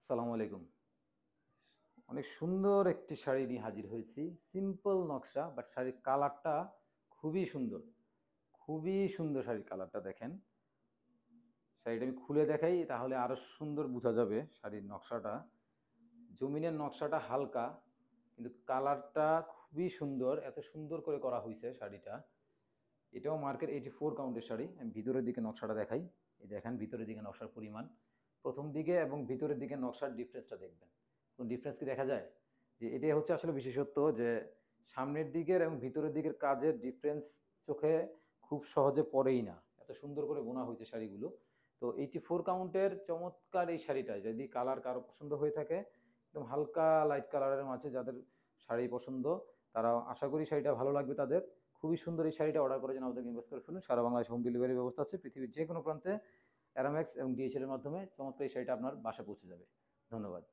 সালামু আলাইকুম। অনেক সুন্দর একটি শাড়ি নিয়ে হাজির হয়েছি। সিম্পল নকশা, বাট শাড়ির কালারটা খুবই সুন্দর। খুবই সুন্দর শাড়ির কালারটা দেখেন। শাড়িটা আমি খুলে দেখাই, তাহলে আরো সুন্দর বোঝা যাবে শাড়ির নকশাটা। জমিনের নকশাটা হালকা, কিন্তু কালারটা খুবই সুন্দর। এত সুন্দর করে করা হয়েছে শাড়িটা। এটাও মার্কেট 84 কাউন্টের শাড়ি। আমি ভিতরের দিকে নকশাটা দেখাই। এই দেখেন ভিতরের দিকে নকশার পরিমাণ। প্রথম দিকে এবং ভিতরের দিকে নকশার ডিফারেন্সটা দেখবেন। কোন ডিফারেন্স কি দেখা যায়? যে এটাই হচ্ছে আসলে বিশেষত্ব, যে সামনের দিকের এবং ভিতরের দিকের কাজের ডিফারেন্স চোখে খুব সহজে পড়েই না। এত সুন্দর করে বোনা হয়েছে শাড়িগুলো। তো 84 কাউন্টের চমৎকার এই শাড়িটা যদি কালার কারো পছন্দ হয়ে থাকে, একদম হালকা লাইট কালারের মাঝে যাদের শাড়ি পছন্দ, তারা আশা করি শাড়িটা ভালো লাগবে তাদের। খুবই সুন্দর এই শাড়িটা অর্ডার করে যেন আমাদেরকে ইনভেস্ট করে ফেলুন। সারা বাংলাদেশ হোম ডেলিভারি ব্যবস্থা আছে। পৃথিবীর যে কোনো প্রান্তে অ্যারাম্যাক্স এবং ডিএচএল এর মাধ্যমে চমৎকার এই শাড়িটা আপনার বাসায় পৌঁছে যাবে। ধন্যবাদ।